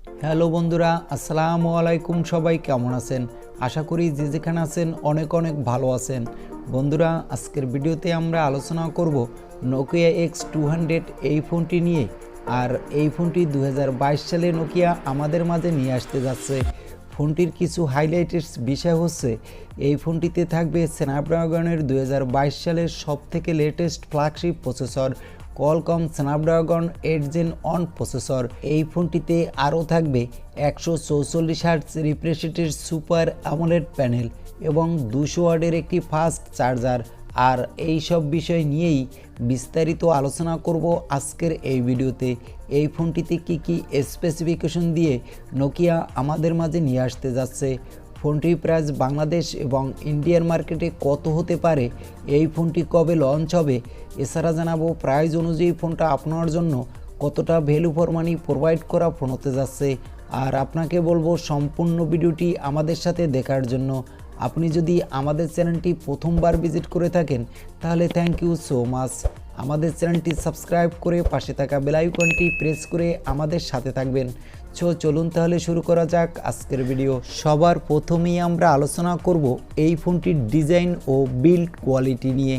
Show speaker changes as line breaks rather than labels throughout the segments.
Hello বন্ধুরা, আসসালামু আলাইকুম। সবাই কেমন আছেন? আশা করি যে যেখানে আছেন অনেক অনেক ভালো আছেন। বন্ধুরা, আজকের ভিডিওতে আমরা আলোচনা করব নোকিয়া X200 এই ফোনটি নিয়ে। আর এই ফোনটি 2022 সালে নোকিয়া আমাদের মাঝে নিয়ে আসতে যাচ্ছে। ফোনটির কিছু হাইলাইটের বিষয় হচ্ছে এই ফোনটিতে থাকবে স্ন্যাপড্রাগনের 2022 সালের সবথেকে latest flagship processor Qualcomm Snapdragon 8 Gen 1 processor. এই ফোনটিতে আরও থাকবে 144 হার্টজ রিফ্রেশ রেটের সুপার অ্যামোলেড প্যানেল এবং 200 ওয়াটের একটি ফাস্ট চার্জার। আর এই সব বিষয় নিয়েই বিস্তারিত আলোচনা করব আজকের এই ভিডিওতে। এই ফোনটিতে কি স্পেসিফিকেশন দিয়ে নোকিয়া আমাদের মাঝে নিয়ে আসতে যাচ্ছে, ফোনটির প্রাইস বাংলাদেশ এবং ইন্ডিয়ান মার্কেটে কত হতে পারে, এই ফোনটি কবে লঞ্চ হবে, এছাড়া জানাবো প্রাইস অনুযায়ী ফোনটা আপনার জন্য কতটা ভ্যালু ফর মানি প্রোভাইড করা ফোন হতে যাচ্ছে। আর আপনাকে বলবো সম্পূর্ণ ভিডিওটি আমাদের সাথে দেখার জন্য। আপনি যদি আমাদের চ্যানেলটি প্রথমবার ভিজিট করে থাকেন তাহলে থ্যাংক ইউ সো মাচ। আমাদের চ্যানেলটি সাবস্ক্রাইব করে পাশে থাকা বেল আইকনটি প্রেস করে আমাদের সাথে থাকবেন। চলুন তাহলে শুরু করা যাক আজকের ভিডিও। সবার প্রথমেই আমরা আলোচনা করব এই ফোনটির ডিজাইন ও বিল্ড কোয়ালিটি নিয়ে।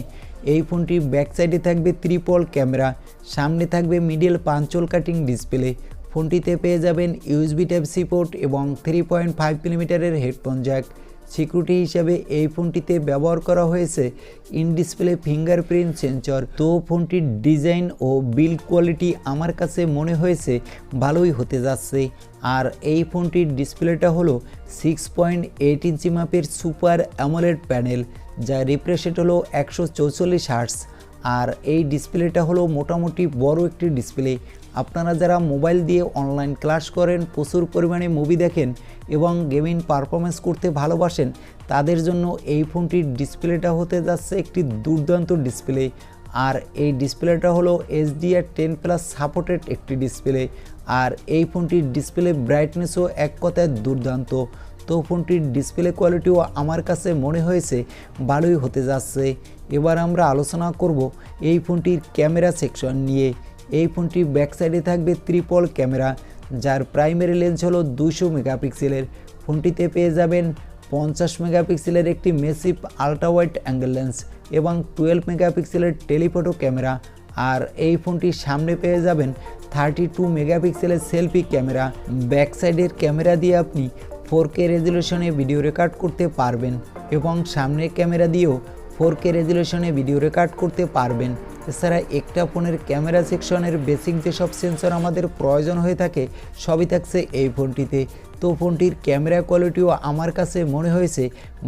এই ফোনটির ব্যাক সাইডে থাকবে ট্রিপল ক্যামেরা, সামনে থাকবে মিডল পাঞ্চল কাটিং ডিসপ্লে। ফোনটিতে পেয়ে যাবেন ইউএসবি টাইপ সি পোর্ট এবং 3.5 মিলিমিটারের হেডফোন জ্যাক। সিকিউরিটি হিসাবে এই ফোনটিতে ব্যবহার করা হয়েছে ইন ডিসপ্লে ফিঙ্গারপ্রিন্ট সেন্সর। তো ফোনটির ডিজাইন ও বিল্ড কোয়ালিটি আমার কাছে মনে হয়েছে ভালোই হতে যাচ্ছে। আর এই ফোনটির ডিসপ্লেটা হলো 6.8 ইঞ্চি মাপের সুপার অ্যামোলেড প্যানেল, যা রিফ্রেশ রেট হলো 144 হার্টজ। আর এই ডিসপ্লেটা হলো মোটামুটি বড় একটি ডিসপ্লে। আপনারা যারা মোবাইল দিয়ে অনলাইন ক্লাস করেন, প্রচুর পরিমাণে মুভি দেখেন এবং গেমিং পারফরমেন্স করতে ভালোবাসেন, তাদের জন্য এই ফোনটির ডিসপ্লেটা হতে যাচ্ছে একটি দুর্দান্ত ডিসপ্লে। আর এই ডিসপ্লেটা হলো HDR10+ সাপোর্টেড একটি ডিসপ্লে। আর এই ফোনটির ডিসপ্লে ব্রাইটনেসও এক কথায় দুর্দান্ত। তো ফোনটির ডিসপ্লে কোয়ালিটিও আমার কাছে মনে হয়েছে ভালোই হতে যাচ্ছে। এবার আমরা আলোচনা করব এই ফোনটির ক্যামেরা সেকশন নিয়ে। এই ফোনটির ব্যাক সাইডে থাকবে ট্রিপল ক্যামেরা, যার প্রাইমারি লেন্স হলো 200 মেগাপিক্সেলের। ফোনটিতে পেয়ে যাবেন 50 মেগাপিক্সেলের একটি massive ultra wide angle lens এবং 12 মেগাপিক্সেলের টেলিফটো ক্যামেরা। আর এই ফোনটির সামনে পেয়ে যাবেন 32 মেগাপিক্সেলের সেলফি ক্যামেরা। ব্যাক সাইডের ক্যামেরা দিয়ে আপনি 4K রেজলিউশনে ভিডিও রেকর্ড করতে পারবেন এবং সামনের ক্যামেরা দিয়েও 4K রেজলিউশনে ভিডিও রেকর্ড করতে পারবেন। এছাড়া একটা ফোনের ক্যামেরা সেকশনের বেসিক যেসব সেন্সর আমাদের প্রয়োজন হয়ে থাকে সবই থাকছে এই ফোনটিতে। তো ফোনটির ক্যামেরা কোয়ালিটিও আমার কাছে মনে হয়েছে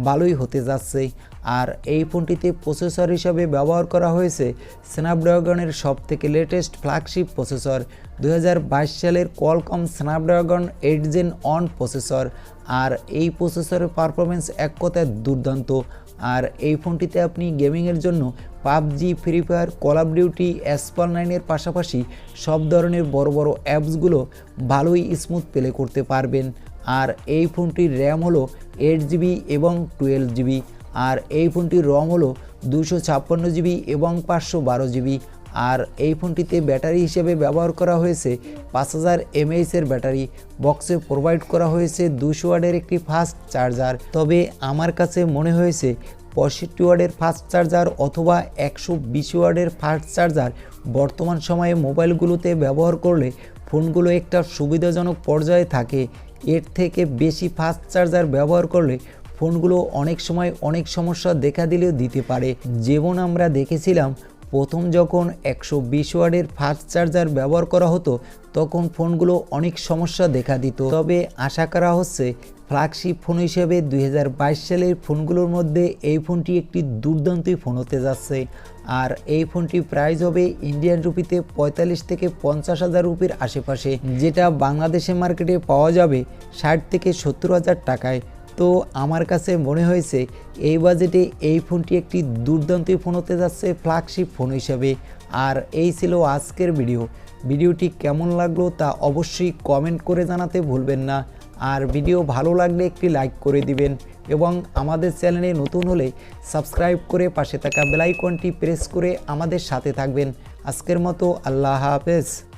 ভালোই হতে যাচ্ছে। আর এই ফোনটিতে প্রসেসর হিসাবে ব্যবহার করা হয়েছে স্ন্যাপড্রাগনের সবথেকে লেটেস্ট ফ্ল্যাগশিপ প্রসেসর 2022 সালের কোয়ালকম স্ন্যাপড্রাগন 8 Gen 1 প্রসেসর। আর এই প্রসেসরের পারফরমেন্স এক কথায় দুর্দান্ত। আর এই ফোনটিতে আপনি গেমিংয়ের জন্য PUBG, free fire, call of duty, Asphalt 9-এর পাশাপাশি সব ধরনের বড় বড় অ্যাপসগুলো ভালোই স্মুথ প্লে করতে পারবেন। আর এই ফোনটির র্যাম হলো 8GB এবং 12GB। আর এই ফোনটির রম হলো 256GB এবং 512GB। আর এই ফোনটিতে ব্যাটারি হিসেবে ব্যবহার করা হয়েছে 5000 mAh এর ব্যাটারি। বক্সে প্রোভাইড করা হয়েছে 200 ওয়াটের একটি ফাস্ট চার্জার। তবে আমার কাছে মনে হয়েছে 65 ওয়াটের ফাস্ট চার্জার অথবা 120 ওয়াটের ফাস্ট চার্জার বর্তমান সময়ে মোবাইলগুলোতে ব্যবহার করলে ফোনগুলো একটা সুবিধাজনক পর্যায়ে থাকে। এর থেকে বেশি ফাস্ট চার্জার ব্যবহার করলে ফোনগুলো অনেক সময় অনেক সমস্যা দেখা দিলেও দিতে পারে। যেমন আমরা দেখেছিলাম প্রথম যখন 120 ওয়াটের ফাস্ট চার্জার ব্যবহার করা হতো তখন ফোনগুলো অনেক সমস্যা দেখা দিত। তবে আশা করা হচ্ছে ফ্ল্যাগশিপ ফোন হিসেবে 2022 সালের ফোনগুলোর মধ্যে এই ফোনটি একটি দুর্দান্ত ফোন হতে যাচ্ছে। আর এই ফোনটির প্রাইস হবে ইন্ডিয়ান রুপিতে 45 থেকে 50 হাজার রুপির আশেপাশে, যেটা বাংলাদেশের মার্কেটে পাওয়া যাবে 60 থেকে 70 হাজার টাকায়। তো আমার কাছে মনে হয়েছে এই বাজেটে এই ফোনটি একটি দুর্দান্ত ফোন হতে যাচ্ছে ফ্ল্যাগশিপ ফোন হিসাবে। আর এই ছিল আজকের ভিডিওটি কেমন লাগলো তা অবশ্যই কমেন্ট করে জানাতে ভুলবেন না। আর ভিডিও ভালো লাগলে একটি লাইক করে দিবেন এবং আমাদের চ্যানেলে নতুন হলে সাবস্ক্রাইব করে পাশে থাকা বেল আইকনটি প্রেস করে আমাদের সাথে থাকবেন। আজকের মতো আল্লাহ হাফেজ।